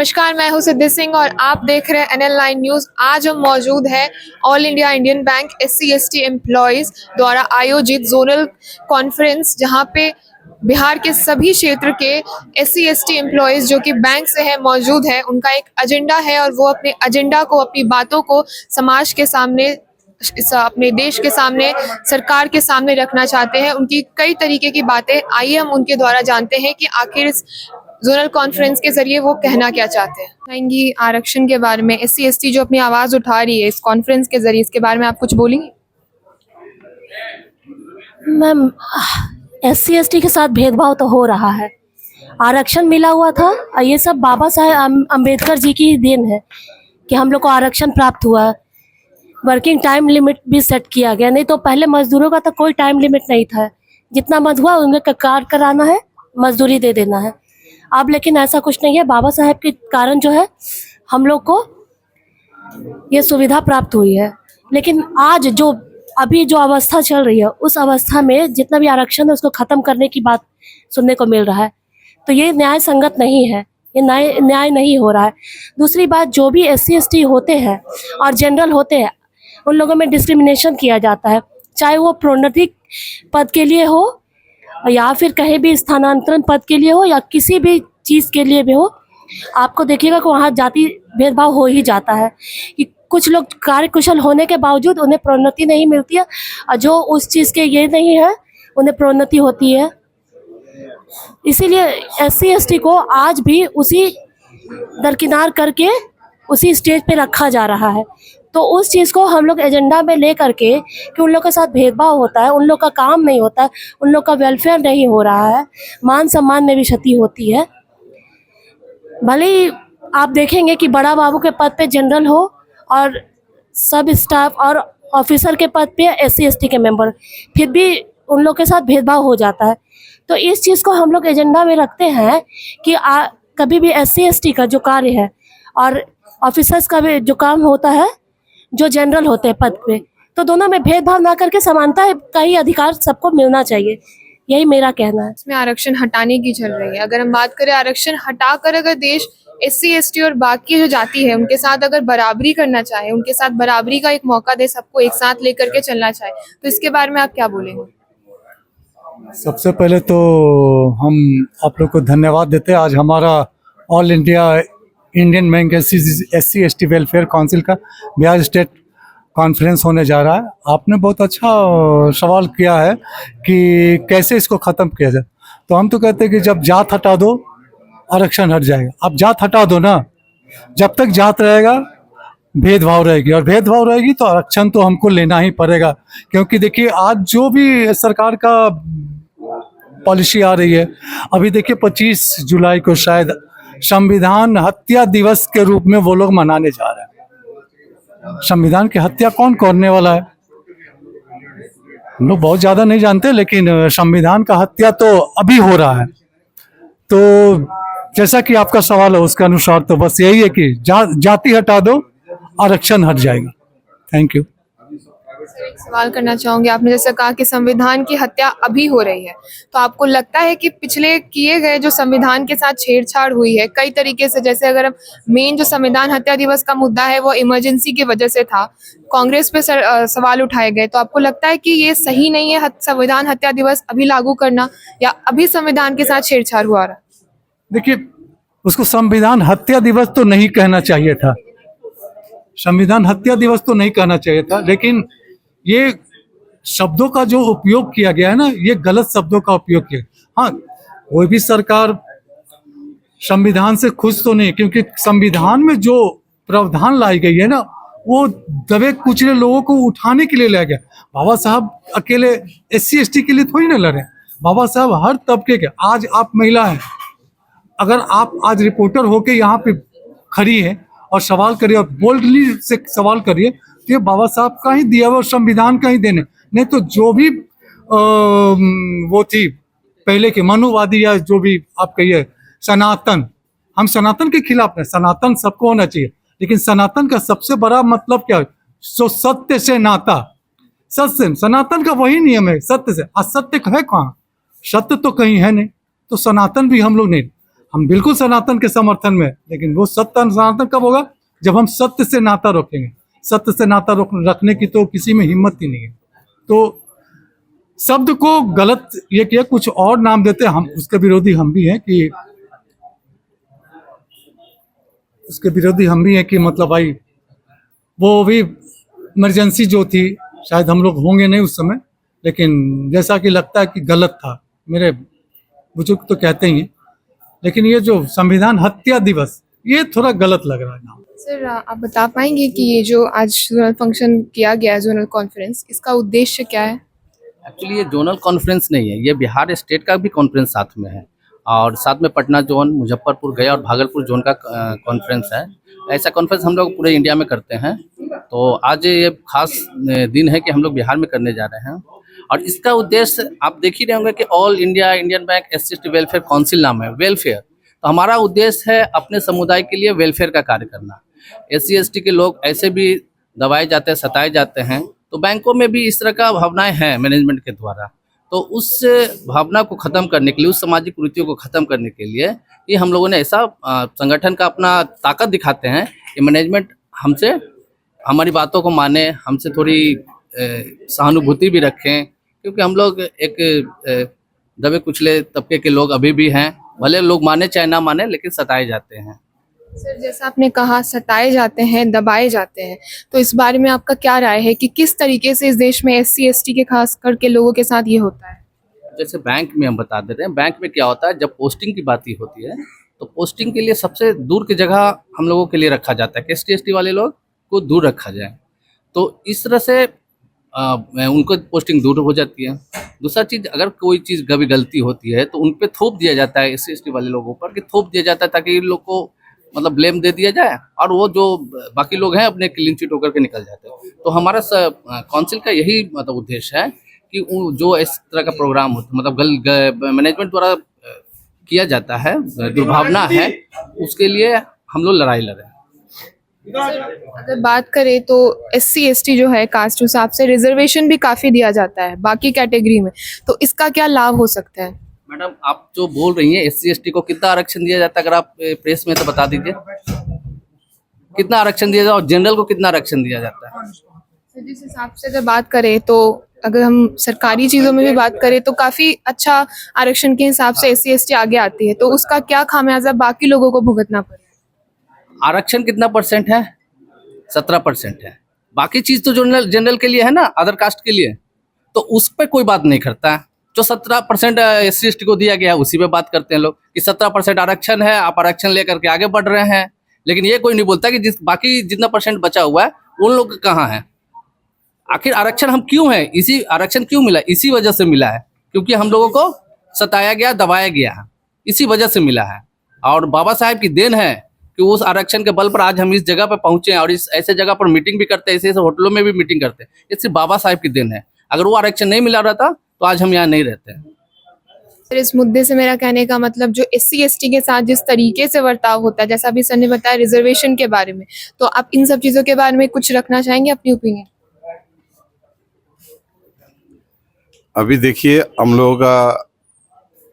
नमस्कार, मैं हूं सिद्धि सिंह और आप देख रहे हैं NL9 न्यूज़। आज हम मौजूद हैं all India Indian bank SC/ST employees द्वारा आयोजित जोनल कॉन्फ्रेंस, जहां पे बिहार के सभी क्षेत्र के SC/ST एम्प्लॉयज़ जो कि बैंक से हैं मौजूद हैं। उनका एक एजेंडा है और वो अपने एजेंडा को, अपनी बातों को समाज के सामने, अपने देश के सामने, सरकार के सामने रखना चाहते हैं। उनकी कई तरीके की बातें, आइए हम उनके द्वारा जानते हैं कि आखिर इस जोनल कॉन्फ्रेंस के जरिए वो कहना क्या चाहते हैं। कहेंगी आरक्षण के बारे में, SC/ST जो अपनी आवाज़ उठा रही है इस कॉन्फ्रेंस के जरिए, इसके बारे में आप कुछ बोलेंगी? मैम, SC/ST के साथ भेदभाव तो हो रहा है। आरक्षण मिला हुआ था और ये सब बाबा साहेब अम्बेडकर जी की ही देन है कि हम लोग को आरक्षण प्राप्त हुआ है। वर्किंग टाइम लिमिट भी सेट किया गया, नहीं तो पहले मजदूरों का तो कोई टाइम लिमिट नहीं था। जितना मत हुआ उन्हें कार्ड कराना है, मजदूरी दे देना है। अब लेकिन ऐसा कुछ नहीं है। बाबा साहेब के कारण जो है हम लोग को ये सुविधा प्राप्त हुई है। लेकिन आज अभी जो अवस्था चल रही है, उस अवस्था में जितना भी आरक्षण है उसको ख़त्म करने की बात सुनने को मिल रहा है, तो ये न्याय संगत नहीं है, ये न्याय नहीं हो रहा है। दूसरी बात, जो भी SC/ST होते हैं और जनरल होते हैं, उन लोगों में डिस्क्रिमिनेशन किया जाता है, चाहे वो प्रोन्नति पद के लिए हो या फिर कहीं भी स्थानांतरण पद के लिए हो या किसी भी चीज़ के लिए भी हो। आपको देखिएगा कि वहाँ जाति भेदभाव हो ही जाता है कि कुछ लोग कार्यकुशल होने के बावजूद उन्हें प्रोन्नति नहीं मिलती है और जो उस चीज़ के ये नहीं है उन्हें प्रोन्नति होती है। इसीलिए SC/ST को आज भी उसी दरकिनार करके उसी स्टेज पे रखा जा रहा है। तो उस चीज़ को हम लोग एजेंडा में ले करके कि उन लोग के साथ भेदभाव होता है, उन लोग का काम नहीं होता है, उन लोग का वेलफेयर नहीं हो रहा है, मान सम्मान में भी क्षति होती है। भले ही आप देखेंगे कि बड़ा बाबू के पद पे जनरल हो और सब स्टाफ और ऑफिसर के पद पे SC/ST के मेंबर, फिर भी उन लोग के साथ भेदभाव हो जाता है। तो इस चीज़ को हम लोग एजेंडा में रखते हैं कि कभी भी SC/ST का जो कार्य है और ऑफिसर्स का भी जो काम होता है, जो जनरल होते हैं पद पे, तो दोनों में भेदभाव ना करके समानता का ही अधिकार सबको मिलना चाहिए। यही मेरा कहना है। इसमें आरक्षण हटाने की चल रही है। अगर हम बात करें आरक्षण हटाकर अगर देश SC/ST और बाकी जो जाति है उनके साथ अगर बराबरी करना चाहे, उनके साथ बराबरी का एक मौका दे, सबको एक साथ लेकर के चलना चाहे, तो इसके बारे में आप क्या बोलेंगे? सबसे पहले तो हम आप लोग को धन्यवाद देते हैं। आज हमारा all India Indian bank SC/ST welfare council का बिहार स्टेट कॉन्फ्रेंस होने जा रहा है। आपने बहुत अच्छा सवाल किया है कि कैसे इसको ख़त्म किया जाए। तो हम तो कहते हैं कि जब जात हटा दो आरक्षण हट जाएगा। अब जात हटा दो ना, जब तक जात रहेगा भेदभाव रहेगी, और भेदभाव रहेगी तो आरक्षण तो हमको लेना ही पड़ेगा। क्योंकि देखिए आज जो भी सरकार का पॉलिसी आ रही है, अभी देखिए 25 जुलाई को शायद संविधान हत्या दिवस के रूप में वो लोग मनाने जा रहे हैं। संविधान की हत्या कौन करने वाला है हम लोग बहुत ज़्यादा नहीं जानते, लेकिन संविधान का हत्या तो अभी हो रहा है। तो जैसा कि आपका सवाल है उसके अनुसार तो बस यही है कि जाति हटा दो, आरक्षण हट जाएगा। Thank you. एक सवाल करना चाहूंगी, आपने जैसे कहा कि संविधान की हत्या अभी हो रही है, तो आपको लगता है कि पिछले किए गए जो संविधान के साथ छेड़छाड़ हुई है कई तरीके से, जैसे अगर मेन जो संविधान हत्या दिवस का मुद्दा है वो इमरजेंसी की वजह से था, कांग्रेस पे सवाल उठाए गए, तो आपको लगता है कि ये सही नहीं है संविधान हत्या दिवस अभी लागू करना, या अभी संविधान के साथ छेड़छाड़ हुआ रहा? देखिए, उसको संविधान हत्या दिवस तो नहीं कहना चाहिए था, संविधान हत्या दिवस तो नहीं कहना चाहिए था, लेकिन ये शब्दों का जो उपयोग किया गया है ना, ये गलत शब्दों का उपयोग किया। हाँ, कोई भी सरकार संविधान से खुश तो नहीं, क्योंकि संविधान में जो प्रावधान लाई गई है ना, वो दबे कुचले लोगों को उठाने के लिए लाया गया। बाबा साहब अकेले SC/ST के लिए थोड़ी ना लड़े, बाबा साहब हर तबके के। आज आप महिला हैं, अगर आप आज रिपोर्टर होके यहाँ पे खड़ी है और सवाल करिए और बोल्डली से सवाल करिए, तो ये बाबा साहब का ही दिया हुआ संविधान का ही देने, नहीं तो जो भी वो थी पहले के मनुवादी या जो भी आप कहिए सनातन, हम सनातन के खिलाफ नहीं, सनातन सबको होना चाहिए, लेकिन सनातन का सबसे बड़ा मतलब क्या है? सो सत्य से नाता, सत्य, सनातन का वही नियम है, सत्य से। असत्य है कहाँ? सत्य तो कहीं है नहीं, तो सनातन भी हम लोग नहीं। हम बिल्कुल सनातन के समर्थन में हैं, लेकिन वो सत्य सनातन कब होगा जब हम सत्य से नाता रखेंगे। सत्य से नाता रखने की तो किसी में हिम्मत ही नहीं है। तो शब्द को गलत ये किया, कुछ और नाम देते, हम उसके विरोधी हम भी हैं कि मतलब भाई वो भी इमरजेंसी जो थी, शायद हम लोग होंगे नहीं उस समय, लेकिन जैसा कि लगता है कि गलत था। मेरे बुजुर्ग तो कहते ही हैं, लेकिन ये जो संविधान हत्या दिवस, ये थोड़ा गलत लग रहा है नाम। सर आप बता पाएंगे कि ये जो आज जोनल फंक्शन किया गया है, जोनल कॉन्फ्रेंस, इसका उद्देश्य क्या है? एक्चुअली ये जोनल कॉन्फ्रेंस नहीं है, ये बिहार स्टेट का भी कॉन्फ्रेंस साथ में है और साथ में पटना जोन, मुजफ्फरपुर, गया और भागलपुर जोन का कॉन्फ्रेंस है। ऐसा कॉन्फ्रेंस हम लोग पूरे इंडिया में करते हैं। तो आज ये खास दिन है कि हम लोग बिहार में करने जा रहे हैं और इसका उद्देश्य आप देख ही रहे होंगे कि all India Indian bank SC/ST welfare council नाम है, वेलफेयर। तो हमारा उद्देश्य है अपने समुदाय के लिए वेलफेयर का कार्य करना। SC/ST के लोग ऐसे भी दबाए जाते हैं, सताए जाते हैं, तो बैंकों में भी इस तरह का भावनाएं हैं मैनेजमेंट के द्वारा। तो उस भावना को ख़त्म करने के लिए, उस सामाजिक कुरीतियों को ख़त्म करने के लिए ये हम लोगों ने ऐसा संगठन का अपना ताकत दिखाते हैं कि मैनेजमेंट हमसे हमारी बातों को माने, हमसे थोड़ी सहानुभूति भी रखें, क्योंकि हम लोग एक दबे कुचले तबके के लोग अभी भी हैं। भले लोग माने चाहे ना माने, लेकिन सताए जाते हैं। सर जैसा आपने कहा सताए जाते हैं, दबाए जाते हैं, तो इस बारे में आपका क्या राय है कि किस तरीके से इस देश में SC/ST के खास करके लोगों के साथ ये होता है? जैसे बैंक में हम बता देते हैं, बैंक में क्या होता है, जब पोस्टिंग की बात ही होती है तो पोस्टिंग के लिए सबसे दूर की जगह हम लोगों के लिए रखा जाता है कि ST/ST वाले लोग को दूर रखा जाए। तो इस तरह से उनको पोस्टिंग दूर हो जाती है। दूसरा चीज़, अगर कोई चीज़ कभी गलती होती है तो उन पे थोप दिया जाता है, SC/ST वाले लोगों पर कि थोप दिया जाता है ताकि इन लोग को मतलब ब्लेम दे दिया जाए और वो जो बाकी लोग हैं अपने क्लीन चिट होकर के निकल जाते हैं। तो हमारा काउंसिल का यही मतलब उद्देश्य है कि जो इस तरह का प्रोग्राम होता है, मतलब मैनेजमेंट द्वारा किया जाता है, दुर्भावना है, उसके लिए हम लोग लड़ाई लड़े। अगर बात करें तो SC/ST जो है कास्ट के हिसाब से रिजर्वेशन भी काफ़ी दिया जाता है बाकी कैटेगरी में, तो इसका क्या लाभ हो सकता है? मैडम आप जो बोल रही हैं SC/ST को कितना आरक्षण दिया जाता है, अगर आप प्रेस में तो बता दीजिए कितना आरक्षण दिया जाता है और जनरल को कितना आरक्षण दिया जाता है? तो जिस हिसाब से अगर बात करें तो अगर हम सरकारी चीज़ों में भी बात करें तो काफ़ी अच्छा आरक्षण के हिसाब से SC/ST आगे आती है, तो उसका क्या खामियाजा बाकी लोगों को भुगतना पड़े? आरक्षण कितना % है? 17% है। बाकी चीज़ तो जनरल के लिए है ना, अदर कास्ट के लिए, तो उस पर कोई बात नहीं करता है। जो 17% SC/ST को दिया गया है उसी पे बात करते हैं लोग कि 17% आरक्षण है, आप आरक्षण लेकर के आगे बढ़ रहे हैं, लेकिन ये कोई नहीं बोलता कि बाकी जितना % बचा हुआ है उन लोग कहाँ है। आखिर आरक्षण हम क्यों है, इसी आरक्षण क्यों मिला, इसी वजह से मिला है क्योंकि हम लोगों को सताया गया, दबाया गया है, इसी वजह से मिला है। और बाबा साहेब की देन है कि उस आरक्षण के बल पर आज हम इस जगह पर पहुंचे हैं और इस ऐसे जगह पर मीटिंग भी करते हैं, ऐसे होटलों में भी मीटिंग करते हैं। ये सिर्फ बाबा साहेब की देन है। अगर वो आरक्षण नहीं मिला रहता तो आज हम यहाँ नहीं रहते। सर इस मुद्दे से मेरा कहने का मतलब जो SC/ST के साथ जिस तरीके से बर्ताव होता है, जैसा अभी सर ने बताया रिजर्वेशन के बारे में, तो आप इन सब चीज़ों के बारे में कुछ रखना चाहेंगे अपनी ओपिनियन? अभी देखिए हम लोगों का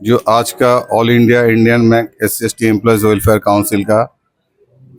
जो आज का all India Indian bank SC/ST employees welfare council का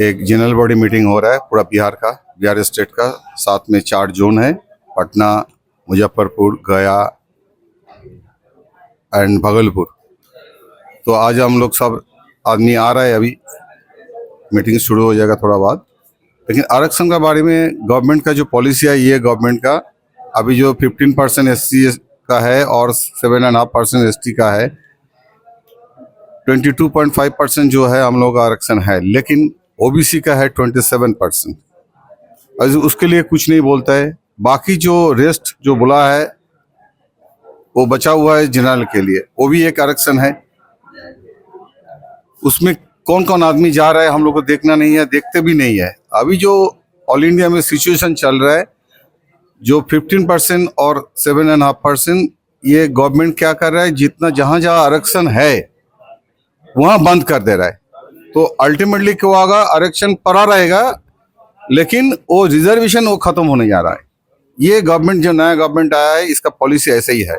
एक जनरल बॉडी मीटिंग हो रहा है पूरा बिहार स्टेट का। साथ में 4 जोन है, पटना, मुजफ्फरपुर, गया एंड भागलपुर। तो आज हम लोग सब आदमी आ रहा है, अभी मीटिंग शुरू हो जाएगा थोड़ा बाद। लेकिन आरक्षण के बारे में गवर्नमेंट का जो पॉलिसी है, ये गवर्नमेंट का अभी जो 15% SC का है और 7.5% ST का है, 22.5% जो है हम लोग का आरक्षण है, लेकिन OBC का है 27%। उसके लिए कुछ नहीं बोलता है। बाकी जो रेस्ट जो बोला है वो बचा हुआ है जनरल के लिए, वो भी एक आरक्षण है। उसमें कौन कौन आदमी जा रहा है हम लोग को देखना नहीं है, देखते भी नहीं है। अभी जो ऑल इंडिया में सिचुएशन चल रहा है, जो 15% और 7.5%, ये गवर्नमेंट क्या कर रहा है, जितना जहाँ जहाँ आरक्षण है वहाँ बंद कर दे रहा है। तो अल्टीमेटली क्या होगा, आरक्षण पड़ा रहेगा लेकिन वो रिजर्वेशन वो खत्म होने जा रहा है। ये गवर्नमेंट जो नया गवर्नमेंट आया है इसका पॉलिसी ऐसे ही है।